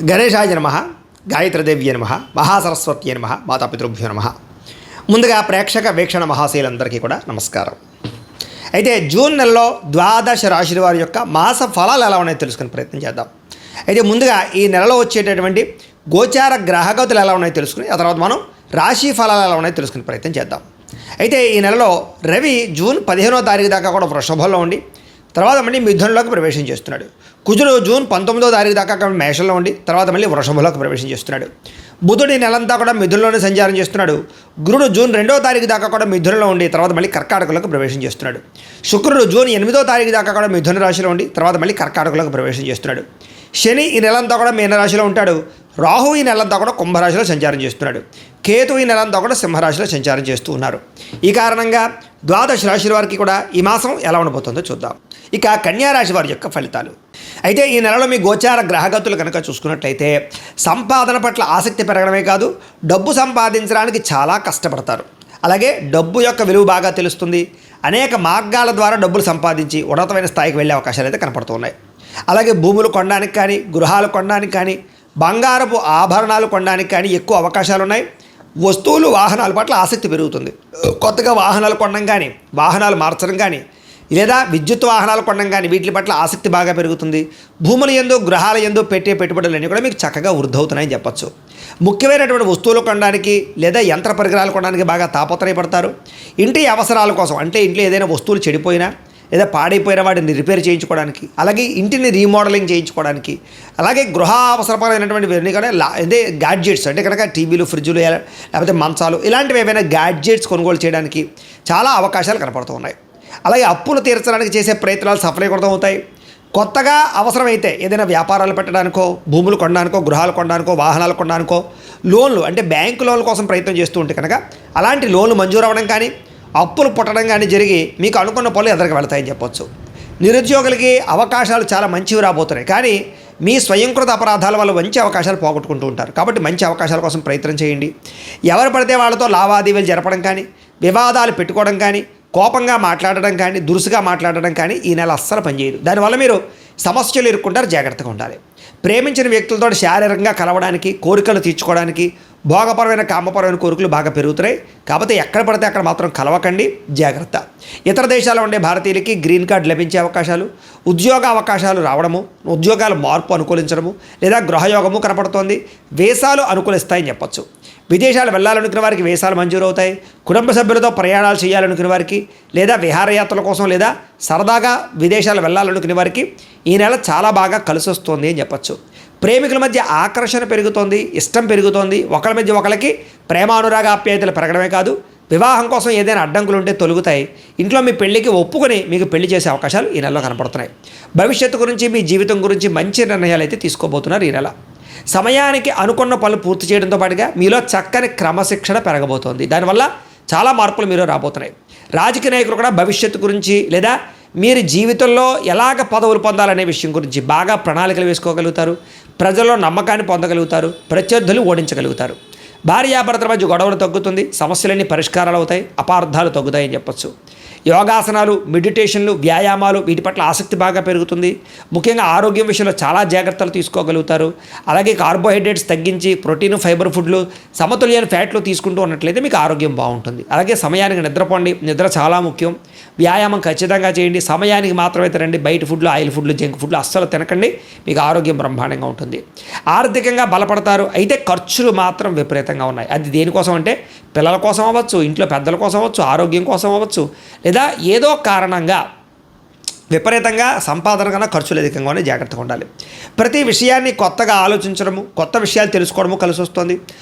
గణేశాయ నమః, గాయత్రీదేవ్యే నమః, మహాసరస్వత్యే నమః, మాతాపితృభ్యో నమః. ముందుగా ప్రేక్షక వీక్షణ మహాశయులందరికీ కూడా నమస్కారం. అయితే జూన్ నెలలో ద్వాదశ రాశుల వారి యొక్క మాస ఫలాలు ఎలా ఉన్నాయో తెలుసుకునే ప్రయత్నం చేద్దాం. అయితే ముందుగా ఈ నెలలో వచ్చేటటువంటి గోచార గ్రహగతులు ఎలా ఉన్నాయో తెలుసుకుని ఆ తర్వాత మనం రాశి ఫలాలు ఎలా ఉన్నాయో తెలుసుకునే ప్రయత్నం చేద్దాం. అయితే ఈ నెలలో రవి జూన్ 15వ తారీఖు దాకా కూడా వృషభంలో ఉండి తర్వాత మళ్ళీ మిథునంలోకి ప్రవేశం చేస్తున్నాడు. కుజుడు జూన్ 19వ తారీఖు దాకా మేషంలో ఉండి తర్వాత మళ్ళీ వృషభంలోకి ప్రవేశం చేస్తున్నాడు. బుధుడు ఈ నెలంతా కూడా మిథునంలోనే సంచారం చేస్తున్నాడు. గురుడు జూన్ 2వ తారీఖు దాకా కూడా మిథునంలో ఉండి తర్వాత మళ్ళీ కర్కాటకంలోకి ప్రవేశం చేస్తున్నాడు. శుక్రుడు జూన్ 8వ తారీఖు దాకా కూడా మిథున రాశిలో ఉండి తర్వాత మళ్ళీ కర్కాటకంలోకి ప్రవేశం చేస్తున్నాడు. శని ఈ నెలంతా కూడా మీనరాశిలో ఉంటాడు. రాహు ఈ నెలంతా కూడా కుంభరాశిలో సంచారం చేస్తున్నాడు. కేతు ఈ నెలంతా కూడా సింహరాశిలో సంచారం చేస్తూ ఉన్నారు. ఈ కారణంగా ద్వాదశ రాశుల వారికి కూడా ఈ మాసం ఎలా ఉండబోతుందో చూద్దాం. ఇక కన్యారాశి వారి యొక్క ఫలితాలు. అయితే ఈ నెలలో మీ గోచార గ్రహగతులు కనుక చూసుకున్నట్లయితే సంపాదన పట్ల ఆసక్తి పెరగడమే కాదు, డబ్బు సంపాదించడానికి చాలా కష్టపడతారు. అలాగే డబ్బు యొక్క విలువ బాగా తెలుస్తుంది. అనేక మార్గాల ద్వారా డబ్బులు సంపాదించి ఉన్నతమైన స్థాయికి వెళ్ళే అవకాశాలు అయితే కనపడుతూ ఉన్నాయి. అలాగే భూములు కొనడానికి కానీ, గృహాలు కొనడానికి కానీ, బంగారపు ఆభరణాలు కొనడానికి కానీ ఎక్కువ అవకాశాలు ఉన్నాయి. వస్తువులు వాహనాల పట్ల ఆసక్తి పెరుగుతుంది. కొత్తగా వాహనాలు కొనడం కానీ, వాహనాలు మార్చడం కానీ, లేదా విద్యుత్ వాహనాలు కొనడం కానీ వీటి పట్ల ఆసక్తి బాగా పెరుగుతుంది. భూముల యందు, గృహాల యందు పెట్టే పెట్టుబడులన్నీ కూడా మీకు చక్కగా వృద్ధవుతున్నాయని చెప్పచ్చు. ముఖ్యమైనటువంటి వస్తువులు కొనడానికి లేదా యంత్ర పరికరాలు కొనడానికి బాగా తాపత్రయపడతారు. ఇంటి అవసరాల కోసం, అంటే ఇంట్లో ఏదైనా వస్తువులు చెడిపోయినా లేదా పాడైపోయిన వాటిని రిపేర్ చేయించుకోవడానికి, అలాగే ఇంటిని రీమోడలింగ్ చేయించుకోవడానికి, అలాగే గృహ అవసరపరమైనటువంటి కూడా అదే గ్యాడ్జెట్స్ అంటే కనుక టీవీలు, ఫ్రిడ్జులు లేకపోతే మంచాలు ఇలాంటివి ఏవైనా గ్యాడ్జెట్స్ కొనుగోలు చేయడానికి చాలా అవకాశాలు కనపడుతూ ఉన్నాయి. అలాగే అప్పులు తీర్చడానికి చేసే ప్రయత్నాలు సఫలీకృతం అవుతాయి. కొత్తగా అవసరమైతే ఏదైనా వ్యాపారాలు పెట్టడానికో, భూములు కొనడానికో, గృహాలు కొనడానికో, వాహనాలు కొనడానికో లోన్లు అంటే బ్యాంకు లోన్ల కోసం ప్రయత్నం చేస్తూ ఉంటే కనుక అలాంటి లోన్లు మంజూరు అవ్వడం కానీ, అప్పులు పుట్టడం కానీ జరిగి మీకు అనుకున్న పనులు ఎదురుకు వెళతాయని చెప్పొచ్చు. నిరుద్యోగులకి అవకాశాలు చాలా మంచివి రాబోతున్నాయి. కానీ మీ స్వయంకృత అపరాధాల వల్ల మంచి అవకాశాలు పోగొట్టుకుంటూ ఉంటారు. కాబట్టి మంచి అవకాశాల కోసం ప్రయత్నం చేయండి. ఎవరు పడితే వాళ్ళతో లావాదేవీలు జరపడం కానీ, వివాదాలు పెట్టుకోవడం కానీ, కోపంగా మాట్లాడడం కానీ, దురుసుగా మాట్లాడడం కానీ ఈ నెల అస్సలు పనిచేయదు. దానివల్ల మీరు సమస్యలు ఇరుక్కుంటారు. జాగ్రత్తగా ఉండాలి. ప్రేమించిన వ్యక్తులతో శారీరకంగా కలవడానికి, కోరికలు తీర్చుకోవడానికి, భోగపరమైన కామపరమైన కోరికలు బాగా పెరుగుతున్నాయి. కాకపోతే ఎక్కడ పడితే అక్కడ మాత్రం కలవకండి, జాగ్రత్త. ఇతర దేశాల్లో ఉండే భారతీయులకి గ్రీన్ కార్డు లభించే అవకాశాలు, ఉద్యోగ అవకాశాలు రావడము, ఉద్యోగాల మార్పు అనుకూలించడము లేదా గృహయోగము కనపడుతోంది. వీసాలు అనుకూలిస్తాయని చెప్పచ్చు. విదేశాలు వెళ్ళాలనుకునే వారికి వీసాలు మంజూరు అవుతాయి. కుటుంబ సభ్యులతో ప్రయాణాలు చేయాలనుకునే వారికి లేదా విహారయాత్రల కోసం లేదా సరదాగా విదేశాలు వెళ్ళాలనుకునే వారికి ఈ నెల చాలా బాగా కలిసి వస్తుంది అని చెప్పచ్చు. ప్రేమికుల మధ్య ఆకర్షణ పెరుగుతోంది, ఇష్టం పెరుగుతోంది. ఒకరి మధ్య ఒకరికి ప్రేమానురాగ ఆప్యాయతలు పెరగడమే కాదు, వివాహం కోసం ఏదైనా అడ్డంకులు ఉంటే తొలుగుతాయి. ఇంట్లో మీ పెళ్లికి ఒప్పుకొని మీకు పెళ్లి చేసే అవకాశాలు ఈ నెలలో కనపడుతున్నాయి. భవిష్యత్తు గురించి, మీ జీవితం గురించి మంచి నిర్ణయాలు అయితే తీసుకోబోతున్నారు ఈ నెల. సమయానికి అనుకున్న పనులు పూర్తి చేయడంతో పాటుగా మీలో చక్కని క్రమశిక్షణ పెరగబోతోంది. దానివల్ల చాలా మార్పులు మీరు రాబోతున్నాయి. రాజకీయ నాయకులు కూడా భవిష్యత్తు గురించి లేదా మీరు జీవితంలో ఎలాగ పదవులు పొందాలనే విషయం గురించి బాగా ప్రణాళికలు వేసుకోగలుగుతారు. ప్రజల్లో నమ్మకాన్ని పొందగలుగుతారు. ప్రత్యర్థులు ఓడించగలుగుతారు. భార్యాభర్తల మధ్య గొడవలు తగ్గుతుంది. సమస్యలన్నీ పరిష్కారాలు అవుతాయి. అపార్థాలు తగ్గుతాయని చెప్పచ్చు. యోగాసనాలు, మెడిటేషన్లు, వ్యాయామాలు వీటి పట్ల ఆసక్తి బాగా పెరుగుతుంది. ముఖ్యంగా ఆరోగ్యం విషయంలో చాలా జాగ్రత్తలు తీసుకోగలుగుతారు. అలాగే కార్బోహైడ్రేట్స్ తగ్గించి ప్రోటీన్, ఫైబర్ ఫుడ్లు, సమతుల్యమైన ఫ్యాట్లు తీసుకుంటూ ఉన్నట్లయితే మీకు ఆరోగ్యం బాగుంటుంది. అలాగే సమయానికి నిద్రపోండి. నిద్ర చాలా ముఖ్యం. వ్యాయామం ఖచ్చితంగా చేయండి. సమయానికి మాత్రమే తినండి. బయట ఫుడ్లు, ఆయిల్ ఫుడ్లు, జంక్ ఫుడ్లు అస్సలు తినకండి. మీకు ఆరోగ్యం బ్రహ్మాండంగా ఉంటుంది. ఆర్థికంగా బలపడతారు. అయితే ఖర్చులు మాత్రం విపరీతంగా ఉన్నాయి. అది దేనికోసం అంటే పిల్లల కోసం అవ్వచ్చు, ఇంట్లో పెద్దల కోసం అవ్వచ్చు, ఆరోగ్యం కోసం అవ్వచ్చు, లేదా ఏదో కారణంగా విపరీతంగా సంపాదన కన్నా ఖర్చులు అధికంగానే జాగ్రత్తగా ఉండాలి. ప్రతి విషయాన్ని కొత్తగా ఆలోచించడము, కొత్త విషయాలు తెలుసుకోవడము కలిసి వస్తుంది.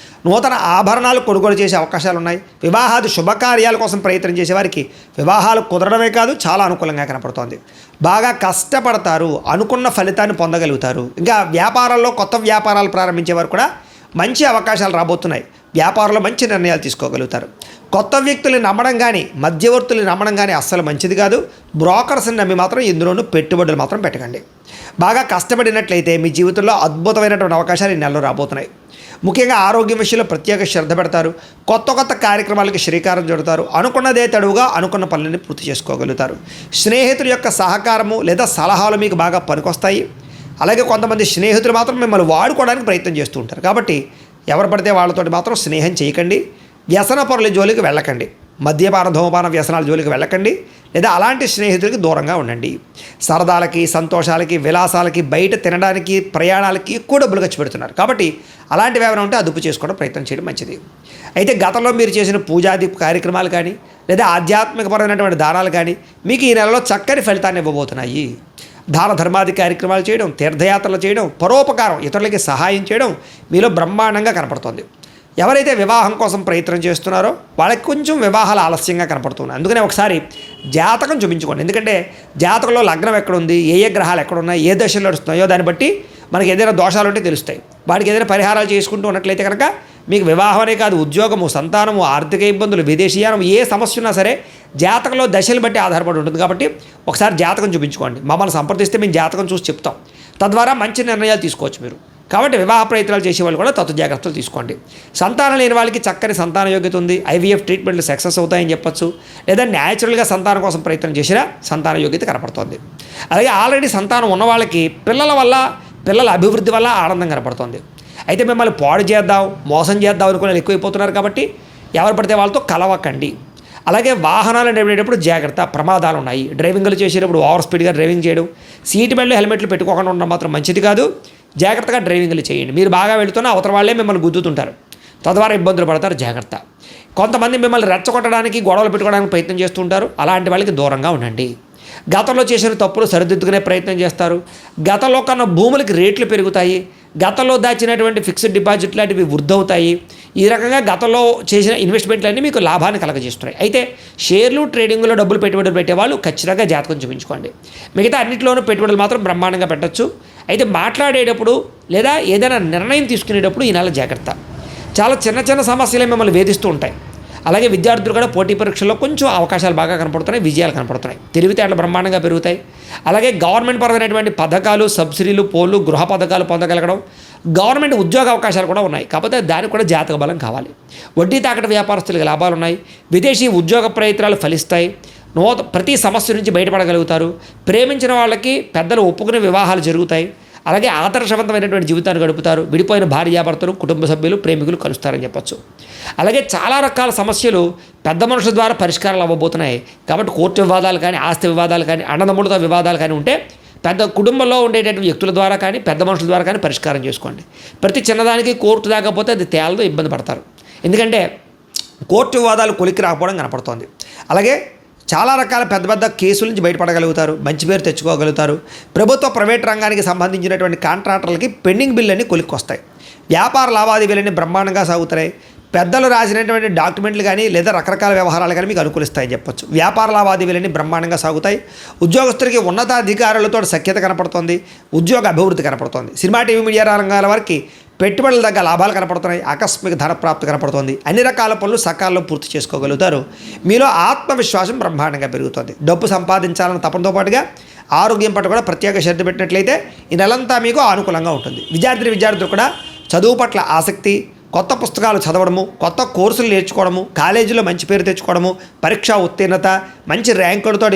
నూతన ఆభరణాలు కొనుగోలు చేసే అవకాశాలు ఉన్నాయి. వివాహాది శుభకార్యాల కోసం ప్రయత్నం చేసేవారికి వివాహాలు కుదరడమే కాదు చాలా అనుకూలంగా కనపడుతోంది. బాగా కష్టపడతారు. అనుకున్న ఫలితాన్ని పొందగలుగుతారు. ఇంకా వ్యాపారాల్లో కొత్త వ్యాపారాలు ప్రారంభించేవారు కూడా మంచి అవకాశాలు రాబోతున్నాయి. వ్యాపారంలో మంచి నిర్ణయాలు తీసుకోగలుగుతారు. కొత్త వ్యక్తులు నమ్మడం కానీ, మధ్యవర్తులు నమ్మడం కానీ అస్సలు మంచిది కాదు. బ్రోకర్స్ని నమ్మి మాత్రం ఇందులోనూ పెట్టుబడులు మాత్రం పెట్టకండి. బాగా కష్టపడినట్లయితే మీ జీవితంలో అద్భుతమైనటువంటి అవకాశాలు ఈ నెలలో రాబోతున్నాయి. ముఖ్యంగా ఆరోగ్యం విషయంలో ప్రత్యేక శ్రద్ధ పెడతారు. కొత్త కార్యక్రమాలకి శ్రీకారం చుడతారు. అనుకున్నదే తడువుగా అనుకున్న పనులని పూర్తి చేసుకోగలుగుతారు. స్నేహితుల యొక్క సహకారము లేదా సలహాలు మీకు బాగా పనికొస్తాయి. అలాగే కొంతమంది స్నేహితులు మాత్రం మిమ్మల్ని వాడుకోవడానికి ప్రయత్నం చేస్తూ ఉంటారు. కాబట్టి ఎవరు పడితే వాళ్ళతోటి మాత్రం స్నేహం చేయకండి. వ్యసన పరుల జోలికి వెళ్ళకండి. మద్యపాన ధూమపాన వ్యసనాల జోలికి వెళ్ళకండి. లేదా అలాంటి స్నేహితులకి దూరంగా ఉండండి. సరదాలకి, సంతోషాలకి, విలాసాలకి, బయట తినడానికి, ప్రయాణాలకి ఎక్కువ డబ్బులు ఖర్చు పెడుతున్నారు. కాబట్టి అలాంటివి ఏమైనా ఉంటే అదుపు చేసుకోవడం ప్రయత్నం చేయడం మంచిది. అయితే గతంలో మీరు చేసిన పూజాది కార్యక్రమాలు కానీ లేదా ఆధ్యాత్మికపరమైనటువంటి దానాలు కానీ మీకు ఈ నెలలో చక్కని ఫలితాన్ని ఇవ్వబోతున్నాయి. దాన ధర్మాది కార్యక్రమాలు చేయడం, తీర్థయాత్రలు చేయడం, పరోపకారం, ఇతరులకి సహాయం చేయడం మీలో బ్రహ్మాండంగా కనపడుతుంది. ఎవరైతే వివాహం కోసం ప్రయత్నం చేస్తున్నారో వాళ్ళకి కొంచెం వివాహాలు ఆలస్యంగా కనపడుతున్నాయి. అందుకనే ఒకసారి జాతకం చూపించుకోండి. ఎందుకంటే జాతకంలో లగ్నం ఎక్కడుంది, ఏ ఏ గ్రహాలు ఎక్కడున్నాయి, ఏ దశలో నడుస్తున్నాయో దాన్ని బట్టి మనకి ఏదైనా దోషాలు ఉంటే తెలుస్తాయి. వాటికి ఏదైనా పరిహారాలు చేసుకుంటూ ఉన్నట్లయితే కనుక మీకు వివాహం అనే కాదు, ఉద్యోగము, సంతానము, ఆర్థిక ఇబ్బందులు, విదేశీయానం, ఏ సమస్య ఉన్నా సరే జాతకంలో దశలు బట్టి ఆధారపడి ఉంటుంది. కాబట్టి ఒకసారి జాతకం చూపించుకోండి. మమ్మల్ని సంప్రదిస్తే మేము జాతకం చూసి చెప్తాం. తద్వారా మంచి నిర్ణయాలు తీసుకోవచ్చు మీరు. కాబట్టి వివాహ ప్రయత్నాలు చేసేవాళ్ళు కూడా తత్వ జాగ్రత్తలు తీసుకోండి. సంతానం లేని వాళ్ళకి చక్కని సంతాన యోగ్యత ఉంది. ఐవీఎఫ్ ట్రీట్మెంట్లు సక్సెస్ అవుతాయని చెప్పొచ్చు. లేదా న్యాచురల్గా సంతానం కోసం ప్రయత్నం చేసినా సంతాన యోగ్యత కనపడుతుంది. అలాగే ఆల్రెడీ సంతానం ఉన్న వాళ్ళకి పిల్లల అభివృద్ధి వల్ల ఆనందం కనపడుతుంది. అయితే మిమ్మల్ని పాడు చేద్దాం, మోసం చేద్దాం అనుకునే ఎక్కువైపోతున్నారు. కాబట్టి ఎవరు పడితే వాళ్ళతో కలవకండి. అలాగే వాహనాలు నడిపేటప్పుడు జాగ్రత్త, ప్రమాదాలు ఉన్నాయి. డ్రైవింగ్లు చేసేటప్పుడు ఓవర్ స్పీడ్గా డ్రైవింగ్ చేయడం, సీట్ బెల్ట్, హెల్మెట్లు పెట్టుకోకుండా ఉండడం మాత్రం మంచిది కాదు. జాగ్రత్తగా డ్రైవింగ్లు చేయండి. మీరు బాగా వెళుతున్నా అవతల వాళ్ళే మిమ్మల్ని గుద్దుతుంటారు, తద్వారా ఇబ్బందులు పడతారు. జాగ్రత్త. కొంతమంది మిమ్మల్ని రెచ్చగొట్టడానికి, గొడవలు పెట్టుకోవడానికి ప్రయత్నం చేస్తుంటారు. అలాంటి వాళ్ళకి దూరంగా ఉండండి. గతంలో చేసిన తప్పులు సరిదిద్దుకునే ప్రయత్నం చేస్తారు. గతంలో కన్నా భూములకి రేట్లు పెరుగుతాయి. గతంలో దాచినటువంటి ఫిక్స్డ్ డిపాజిట్ లాంటివి వృద్ధవుతాయి. ఈ రకంగా గతంలో చేసిన ఇన్వెస్ట్మెంట్లన్నీ మీకు లాభాన్ని కలగజేస్తున్నాయి. అయితే షేర్లు, ట్రేడింగ్లో డబ్బులు పెట్టుబడులు పెట్టేవాళ్ళు ఖచ్చితంగా జాతకం చూపించుకోండి. మిగతా అన్నింటిలోనూ పెట్టుబడులు మాత్రం బ్రహ్మాండంగా పెట్టచ్చు. అయితే మాట్లాడేటప్పుడు లేదా ఏదైనా నిర్ణయం తీసుకునేటప్పుడు ఈ నెల జాగ్రత్త. చాలా చిన్న చిన్న సమస్యలే మిమ్మల్ని వేధిస్తూ ఉంటాయి. అలాగే విద్యార్థులు కూడా పోటీ పరీక్షల్లో కొంచెం అవకాశాలు బాగా కనపడుతున్నాయి, విజయాలు కనపడుతున్నాయి. తెలివితేటలు బ్రహ్మాండంగా పెరుగుతాయి. అలాగే గవర్నమెంట్ పరమైనటువంటి పథకాలు, సబ్సిడీలు, పోలు, గృహ పథకాలు పొందగలగడం, గవర్నమెంట్ ఉద్యోగ అవకాశాలు కూడా ఉన్నాయి. కాకపోతే దానికి కూడా జాతక బలం కావాలి. వడ్డీ తాకట వ్యాపారస్తులకు లాభాలు ఉన్నాయి. విదేశీ ఉద్యోగ ప్రయత్నాలు ఫలిస్తాయి. ప్రతి సమస్య నుంచి బయటపడగలుగుతారు. ప్రేమించిన వాళ్ళకి పెద్దలు ఒప్పుకునే వివాహాలు జరుగుతాయి. అలాగే ఆదర్శవంతమైనటువంటి జీవితాన్ని గడుపుతారు. విడిపోయిన భార్యాభర్తలు, కుటుంబ సభ్యులు, ప్రేమికులు కలుస్తారని చెప్పొచ్చు. అలాగే చాలా రకాల సమస్యలు పెద్ద మనుషుల ద్వారా పరిష్కారాలు అవ్వబోతున్నాయి. కాబట్టి కోర్టు వివాదాలు కానీ, ఆస్తి వివాదాలు కానీ, అన్నదమ్ములతో వివాదాలు కానీ ఉంటే పెద్ద కుటుంబంలో ఉండేటటువంటి వ్యక్తుల ద్వారా కానీ, పెద్ద మనుషుల ద్వారా కానీ పరిష్కారం చేసుకోండి. ప్రతి చిన్నదానికి కోర్టు దాకపోతే అది తేలతో ఇబ్బంది పడతారు. ఎందుకంటే కోర్టు వివాదాలు కొలిక్కి రాకపోవడం కనపడుతోంది. అలాగే చాలా రకాల పెద్ద పెద్ద కేసుల నుంచి బయటపడగలుగుతారు. మంచి పేరు తెచ్చుకోగలుగుతారు. ప్రభుత్వ, ప్రైవేట్ రంగానికి సంబంధించినటువంటి కాంట్రాక్టర్లకి పెండింగ్ బిల్లుని కొలిక్కొస్తాయి. వ్యాపార లావాదేవీలన్నీ బ్రహ్మాండంగా సాగుతాయి. పెద్దలు రాసినటువంటి డాక్యుమెంట్లు కానీ లేదా రకరకాల వ్యవహారాలు కానీ మీకు అనుకూలిస్తాయని చెప్పొచ్చు. వ్యాపార లావాదేవీలన్నీ బ్రహ్మాండంగా సాగుతాయి. ఉద్యోగస్తులకి ఉన్నతాధికారులతో సఖ్యత కనపడుతుంది. ఉద్యోగ అభివృద్ధి కనపడుతుంది. సినిమా, టీవీ, మీడియా రంగాల వారికి పెట్టుబడుల దగ్గర లాభాలు కనపడుతున్నాయి. ఆకస్మిక ధనప్రాప్తి కనపడుతుంది. అన్ని రకాల పనులు సకాలంలో పూర్తి చేసుకోగలుగుతారు. మీలో ఆత్మవిశ్వాసం బ్రహ్మాండంగా పెరుగుతుంది. డబ్బు సంపాదించాలన్న తపనతో పాటుగా ఆరోగ్యం పట్ల కూడా ప్రత్యేక శ్రద్ధ పెట్టినట్లయితే ఈ నెలంతా మీకు అనుకూలంగా ఉంటుంది. విద్యార్థులు కూడా చదువు పట్ల ఆసక్తి, కొత్త పుస్తకాలు చదవడము, కొత్త కోర్సులు నేర్చుకోవడము, కాలేజీలో మంచి పేరు తెచ్చుకోవడము, పరీక్షా ఉత్తీర్ణత, మంచి ర్యాంకులతో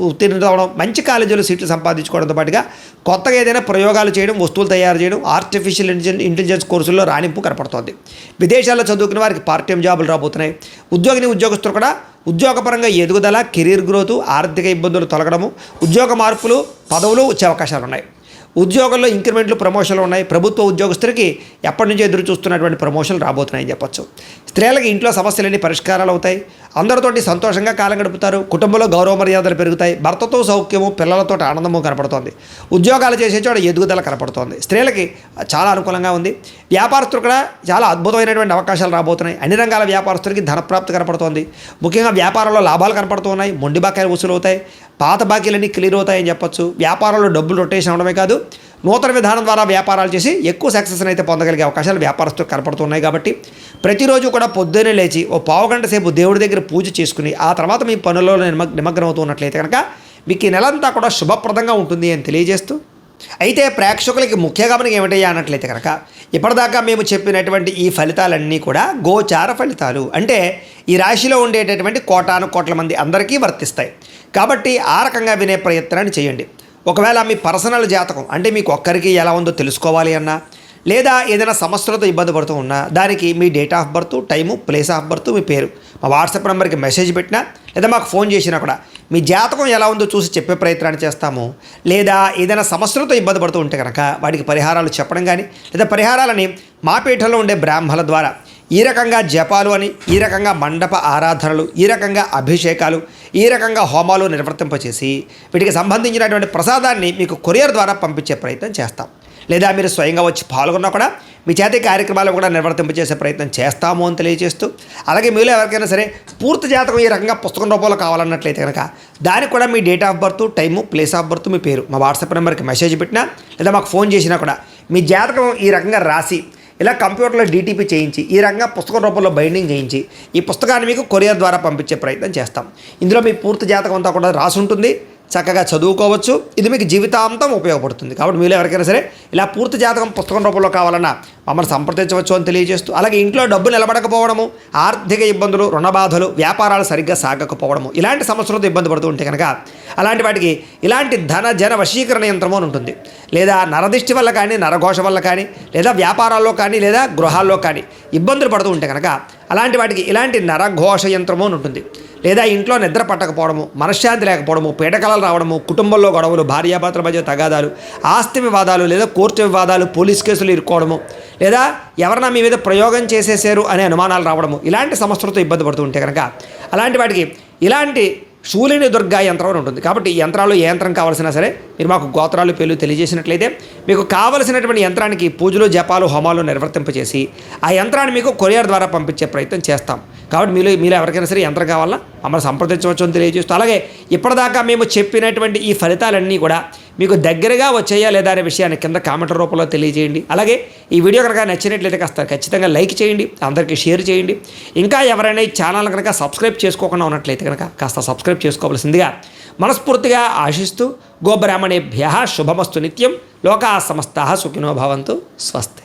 ఉత్తీర్ణత అవ్వడం, మంచి కాలేజీలో సీట్లు సంపాదించుకోవడంతో పాటుగా కొత్తగా ఏదైనా ప్రయోగాలు చేయడం, వస్తువులు తయారు చేయడం, ఆర్టిఫిషియల్ ఇంటెలిజెన్స్ కోర్సుల్లో రాణింపు కనపడుతోంది. విదేశాల్లో చదువుకునే వారికి పార్ట్ టైం జాబులు రాబోతున్నాయి. ఉద్యోగస్తులు కూడా ఉద్యోగపరంగా ఎదుగుదల, కెరీర్ గ్రోత్, ఆర్థిక ఇబ్బందులు తొలగడము, ఉద్యోగ మార్పులు, పదవులు వచ్చే అవకాశాలు ఉన్నాయి. ఉద్యోగంలో ఇంక్రిమెంట్లు, ప్రమోషన్లు ఉన్నాయి. ప్రభుత్వ ఉద్యోగస్తులకి ఎప్పటి నుంచో ఎదురు చూస్తున్నటువంటి ప్రమోషన్లు రాబోతున్నాయని చెప్పొచ్చు. స్త్రీలకి ఇంట్లో సమస్యలన్నీ పరిష్కారాలు అవుతాయి. అందరితోటి సంతోషంగా కాలం గడుపుతారు. కుటుంబంలో గౌరవ మర్యాదలు పెరుగుతాయి. భర్తతో సౌఖ్యము, పిల్లలతో ఆనందము కనపడుతోంది. ఉద్యోగాలు చేసే చోట ఎదుగుదల కనపడుతోంది. స్త్రీలకి చాలా అనుకూలంగా ఉంది. వ్యాపారస్తులు కూడా చాలా అద్భుతమైనటువంటి అవకాశాలు రాబోతున్నాయి. అన్ని రంగాల వ్యాపారస్తులకి ధనప్రాప్తి కనపడుతోంది. ముఖ్యంగా వ్యాపారంలో లాభాలు కనపడుతున్నాయి. మొండి బాకాయలు వసూలు అవుతాయి. పాత బాకీలన్నీ క్లియర్ అవుతాయని చెప్పొచ్చు. వ్యాపారంలో డబ్బులు రొటేషన్ అవడమే కాదు, నూతన విధానం ద్వారా వ్యాపారాలు చేసి ఎక్కువ సక్సెస్ని అయితే పొందగలిగే అవకాశాలు వ్యాపారస్తులకు కనపడుతున్నాయి. కాబట్టి ప్రతిరోజు కూడా పొద్దున్నే లేచి ఓ పావుగంట సేపు దేవుడి దగ్గర పూజ చేసుకుని ఆ తర్వాత మీ పనుల్లో నిమగ్నం అవుతూ ఉన్నట్లయితే కనుక మీకు ఈ నెలంతా కూడా శుభప్రదంగా ఉంటుంది అని తెలియజేస్తూ, అయితే ప్రేక్షకులకి ముఖ్య గమనం ఏమిటయ్యా అన్నట్లయితే కనుక ఇప్పటిదాకా మేము చెప్పినటువంటి ఈ ఫలితాలన్నీ కూడా గోచార ఫలితాలు. అంటే ఈ రాశిలో ఉండేటటువంటి కోటాను కోట్ల మంది అందరికీ వర్తిస్తాయి. కాబట్టి ఆ రకంగా వినే ప్రయత్నాన్ని చేయండి. ఒకవేళ మీ పర్సనల్ జాతకం అంటే మీకు ఒక్కరికి ఎలా ఉందో తెలుసుకోవాలి అన్నా, లేదా ఏదైనా సమస్యలతో ఇబ్బంది పడుతూ ఉన్నా దానికి మీ date of birth, time, place of birth, మీ పేరు మా వాట్సాప్ నెంబర్కి మెసేజ్ పెట్టినా లేదా మాకు ఫోన్ చేసినా కూడా మీ జాతకం ఎలా ఉందో చూసి చెప్పే ప్రయత్నాన్ని చేస్తాము. లేదా ఏదైనా సమస్యలతో ఇబ్బంది పడుతూ ఉంటే కనుక వాటికి పరిహారాలు చెప్పడం కానీ లేదా పరిహారాలని మా పీఠంలో ఉండే బ్రాహ్మణుల ద్వారా ఈ రకంగా జపాలు అని, ఈ రకంగా మండప ఆరాధనలు, ఈ రకంగా అభిషేకాలు, ఈ రకంగా హోమాలు నిర్వర్తింపచేసి వీటికి సంబంధించినటువంటి ప్రసాదాన్ని మీకు కొరియర్ ద్వారా పంపించే ప్రయత్నం చేస్తాం. లేదా మీరు స్వయంగా వచ్చి పాల్గొన్నా కూడా మీ చేతి కార్యక్రమాలు కూడా నిర్వర్తింపజేసే ప్రయత్నం చేస్తాము అని తెలియజేస్తూ, అలాగే మీలో ఎవరికైనా సరే పూర్తి జాతకం ఈ రకంగా పుస్తకం రూపంలో కావాలన్నట్లయితే కనుక దానికి కూడా మీ date of birth, time, place of birth, మీ పేరు మా వాట్సాప్ నెంబర్కి మెసేజ్ పెట్టినా లేదా మాకు ఫోన్ చేసినా కూడా మీ జాతకం ఈ రకంగా రాసి ఇలా కంప్యూటర్లో డీటీపీ చేయించి ఈ రకంగా పుస్తకం రూపంలో బైండింగ్ చేయించి ఈ పుస్తకాన్ని మీకు కొరియర్ ద్వారా పంపించే ప్రయత్నం చేస్తాం. ఇందులో మీ పూర్తి జాతకం అంతా కూడా రాసి ఉంటుంది, చక్కగా చదువుకోవచ్చు. ఇది మీకు జీవితాంతం ఉపయోగపడుతుంది. కాబట్టి మీరు ఎవరికైనా సరే ఇలా పూర్తి జాతకం పుస్తకం రూపంలో కావాలన్నా మమ్మల్ని సంప్రదించవచ్చు అని తెలియజేస్తూ, అలాగే ఇంట్లో డబ్బు నిలబడకపోవడము, ఆర్థిక ఇబ్బందులు, రుణ బాధలు, వ్యాపారాలు సరిగ్గా సాగకపోవడము, ఇలాంటి సమస్యలతో ఇబ్బంది పడుతూ ఉంటే కనుక అలాంటి వాటికి ఇలాంటి ధన జన వశీకరణ యంత్రము అని ఉంటుంది. లేదా నరదిష్టి వల్ల కానీ, నరఘోష వల్ల కానీ, లేదా వ్యాపారాల్లో కానీ, లేదా గృహాల్లో కానీ ఇబ్బందులు పడుతూ ఉంటే కనుక అలాంటి వాటికి ఇలాంటి నరఘోష యంత్రము అని ఉంటుంది. లేదా ఇంట్లో నిద్ర పట్టకపోవడము, మనశ్శాంతి లేకపోవడము, పీడకలలు రావడము, కుటుంబంలో గొడవలు, భార్యాభర్తల మధ్య తగాదాలు, ఆస్తి వివాదాలు, లేదా కోర్టు వివాదాలు, పోలీస్ కేసులు ఇరుక్కోవడము, లేదా ఎవరైనా మీ మీద ప్రయోగం చేసేసారు అనే అనుమానాలు రావడము, ఇలాంటి సమస్యలతో ఇబ్బంది పడుతూ ఉంటే కనుక అలాంటి వాటికి ఇలాంటి శూలిని దుర్గా యంత్రం అని ఉంటుంది. కాబట్టి ఈ యంత్రాలు ఏ యంత్రం కావాల్సినా సరే మీరు మాకు గోత్రాలు, పేర్లు తెలియజేసినట్లయితే మీకు కావలసినటువంటి యంత్రానికి పూజలు, జపాలు, హోమాలు నిర్వర్తింపచేసి ఆ యంత్రాన్ని మీకు కొరియర్ ద్వారా పంపించే ప్రయత్నం చేస్తాం. కాబట్టి మీలో ఎవరికైనా సరే యంత్రం కావాలా మమ్మల్ని సంప్రదించవచ్చు అని తెలియజేస్తూ, అలాగే ఇప్పటిదాకా మేము చెప్పినటువంటి ఈ ఫలితాలన్నీ కూడా మీకు దగ్గరగా వచ్చాయా లేదా అనే విషయాన్ని కింద కామెంట్ల రూపంలో తెలియజేయండి. అలాగే ఈ వీడియో కనుక నచ్చినట్లయితే కాస్త ఖచ్చితంగా లైక్ చేయండి, అందరికీ షేర్ చేయండి. ఇంకా ఎవరైనా ఈ ఛానల్ కనుక సబ్స్క్రైబ్ చేసుకోకుండా ఉన్నట్లయితే కనుక కాస్త సబ్స్క్రైబ్ చేసుకోవాల్సిందిగా మనస్ఫూర్తిగా ఆశిస్తూ, గోబ్రాహ్మణేభ్యః శుభమస్తు నిత్యం, లోకాః సమస్తాః సుఖినో భవంతు. స్వస్తి.